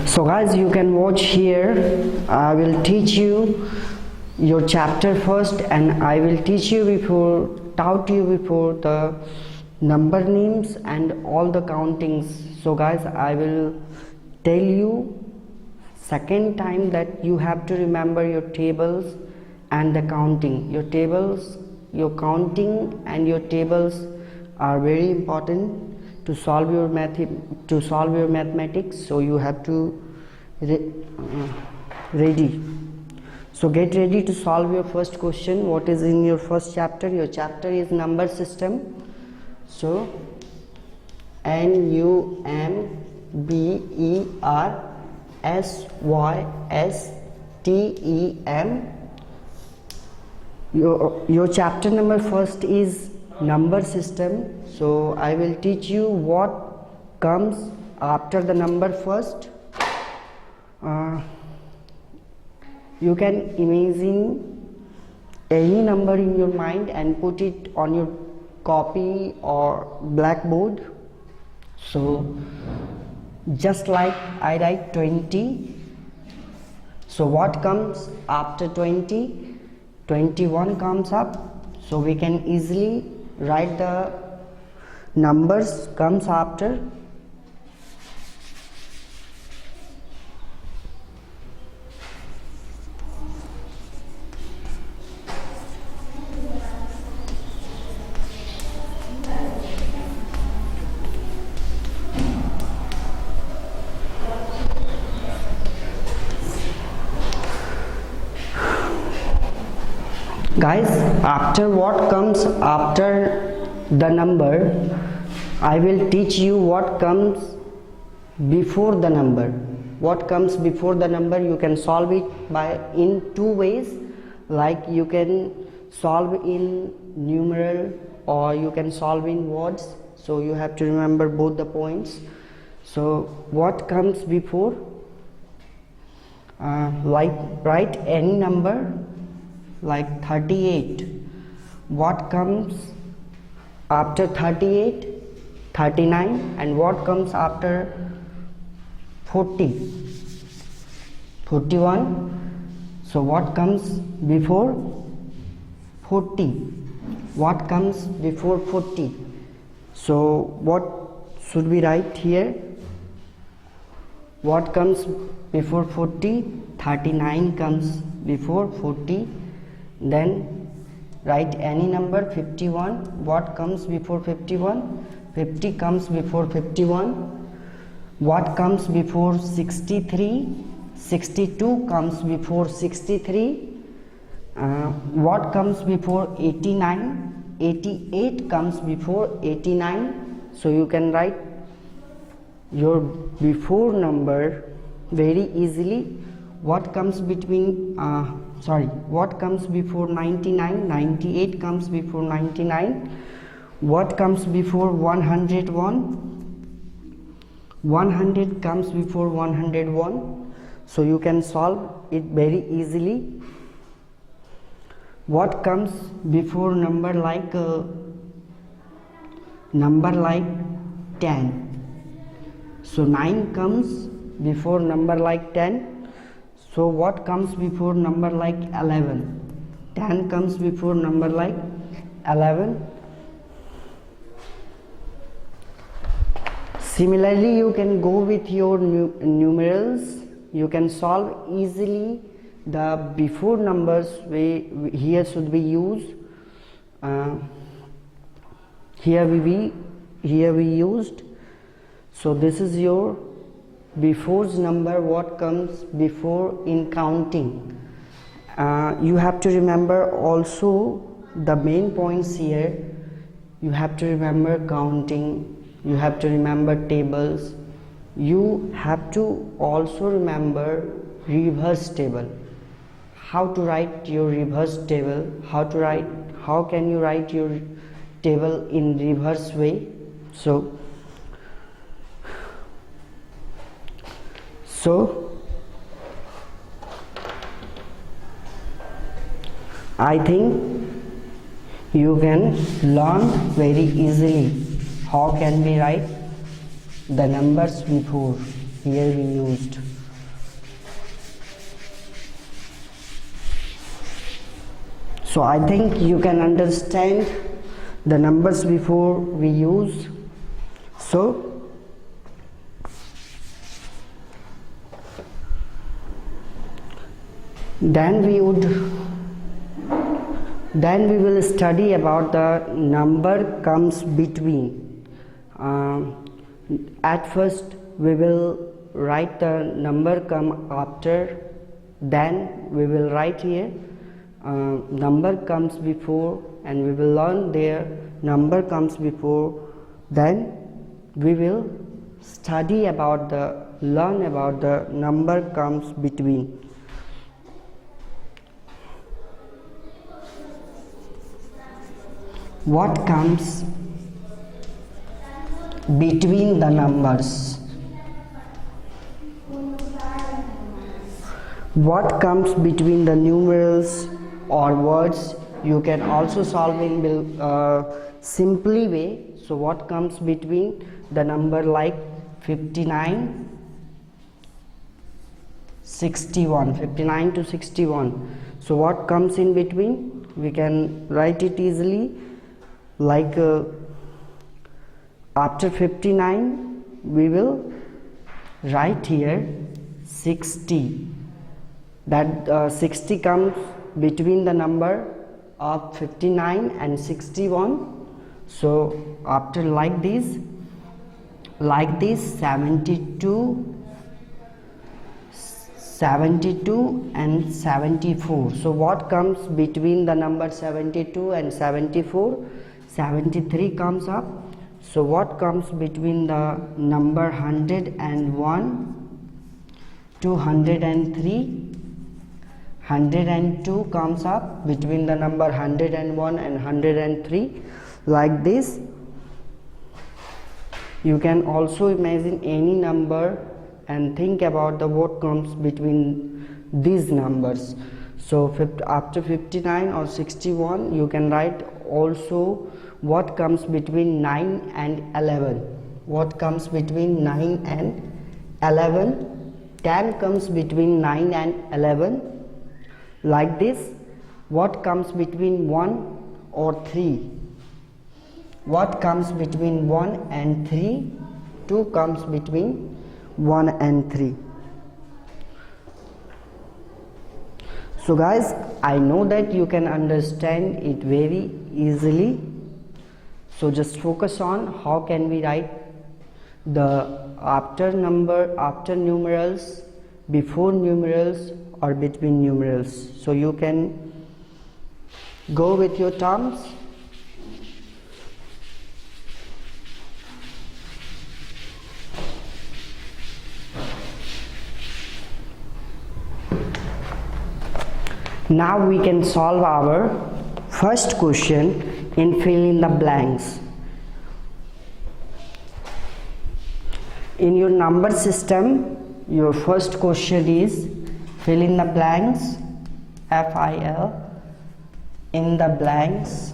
So guys, you can watch here. I will teach you your chapter first, and I will teach you taught you before the number names and all the countings. So guys, I will tell you second time that you have to remember your tables and the counting. Your tables, your counting and your tables are very important to solve your mathematics. So you have to ready. So get ready to solve your first question. What is in your first chapter? Your chapter is number system. So NUMBERSYSTEM. Your chapter number first is number system. So I will teach you what comes after the number first. You can imagine any number in your mind and put it on your copy or blackboard. So just like I write 20. So what comes after 20? 21 comes up. So we can easily write the numbers comes after. Guys, after what comes after the number, I will teach you what comes before the number. What comes before the number, you can solve it in two ways. Like you can solve in numeral or you can solve in words. So you have to remember both the points. So what comes before? Like write any number. Like 38. What comes after 38? 39. And what comes after 40? 41. So what comes before 40? What comes before 40? So what should we write here? What comes before 40? 39 comes before 40. Then write any number. 51. What comes before 51? 50 comes before 51. What comes before 63? 62 comes before 63. What comes before 89? 88 comes before 89. So you can write your before number very easily. What comes between what comes before 99? 98 comes before 99. What comes before 101? 100 comes before 101. So you can solve it very easily. What comes before number like 10? So 9 comes before number like 10. So what comes before number like 11? 10 comes before number like 11. Similarly, you can go with your numerals. You can solve easily the before numbers here should be used. Here we used. So this is your before's number. What comes before in counting? You have to remember also the main points here. You have to remember counting. You have to remember tables. You have to also remember reverse table. How to write your reverse table? How can you write your table in reverse way? So I think you can learn very easily how can we write the numbers before. here we used. So I think you can understand the numbers before we use. So then we will study about the number comes between. At first we will write the number come after, then we will write here number comes before, and we will learn there number comes before. Then we will study about learn about the number comes between. What comes between the numbers? What comes between the numerals or words? You can also solve in simply way. So what comes between the number like 59, 61, 59 to 61? So what comes in between? We can write it easily. Like after 59 we will write here 60. That 60 comes between the number of 59 and 61. So after like this 72, 72 and 74. So what comes between the number 72 and 74? 73 comes up. So what comes between the number 101 to 103? 102 comes up between the number 101 and 103. Like this. You can also imagine any number and think about the what comes between these numbers. So after 59 or 61 you can write also what comes between 9 and 11. What comes between 9 and 11? 10 comes between 9 and 11. Like this. What comes between 1 or 3? What comes between 1 and 3? 2 comes between 1 and 3. So guys, I know that you can understand it very easily. So just focus on how can we write the after numerals, before numerals or between numerals. So you can go with your terms. Now we can solve our first question in fill in the blanks. In your number system, your first question is fill in the blanks, FIL, in the blanks,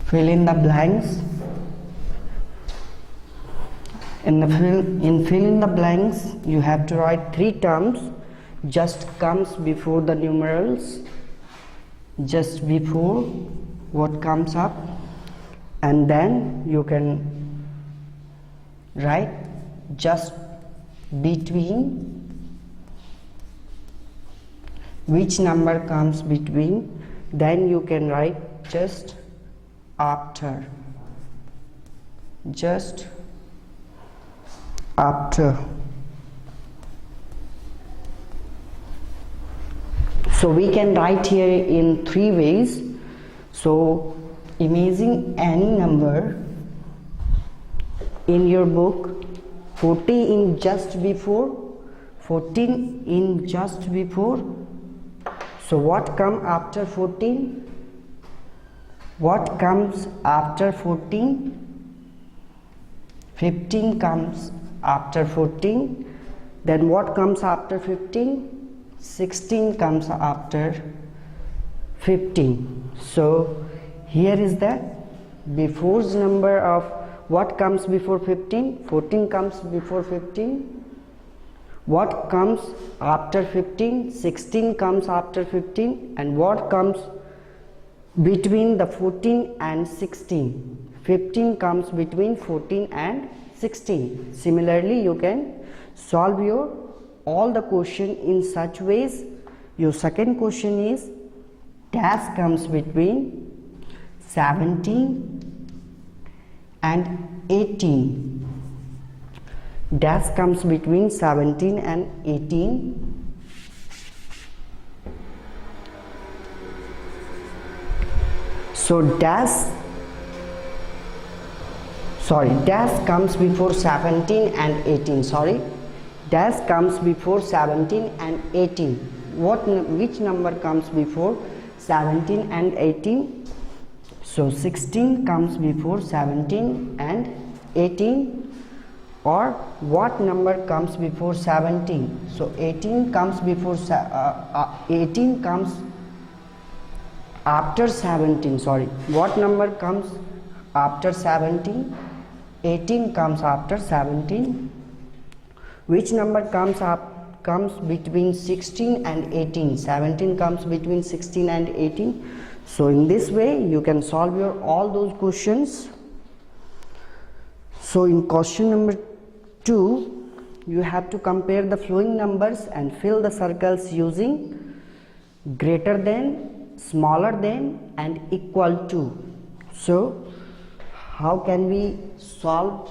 fill in the blanks. In fill in the blanks, you have to write 3 terms. Just comes before the numerals, just before what comes up, and then you can write just between, which number comes between, then you can write just after, just after. So we can write here in 3 ways. So imagine any number in your book, 40 in just before, 14 in just before. So what comes after 14? What comes after 14? 15 comes after 14. Then what comes after 15? 16 comes after 15. So here is the before's number of what comes before 15? 14 comes before 15. What comes after 15? 16 comes after 15. And what comes between the 14 and 16? 15 comes between 14 and 16. Similarly, you can solve your all the question in such ways. Your second question is dash comes between 17 and 18. Dash comes between 17 and 18. So dash comes before 17 and 18. Dash comes before 17 and 18. Which number comes before 17 and 18? So 16 comes before 17 and 18. Or what number comes before 17? So 18 comes before 18 comes after 17. What number comes after 17? 18 comes after 17. Which number comes between 16 and 18? 17 comes between 16 and 18. So in this way you can solve your all those questions. So in question number 2, you have to compare the flowing numbers and fill the circles using greater than, smaller than and equal to. So how can we solve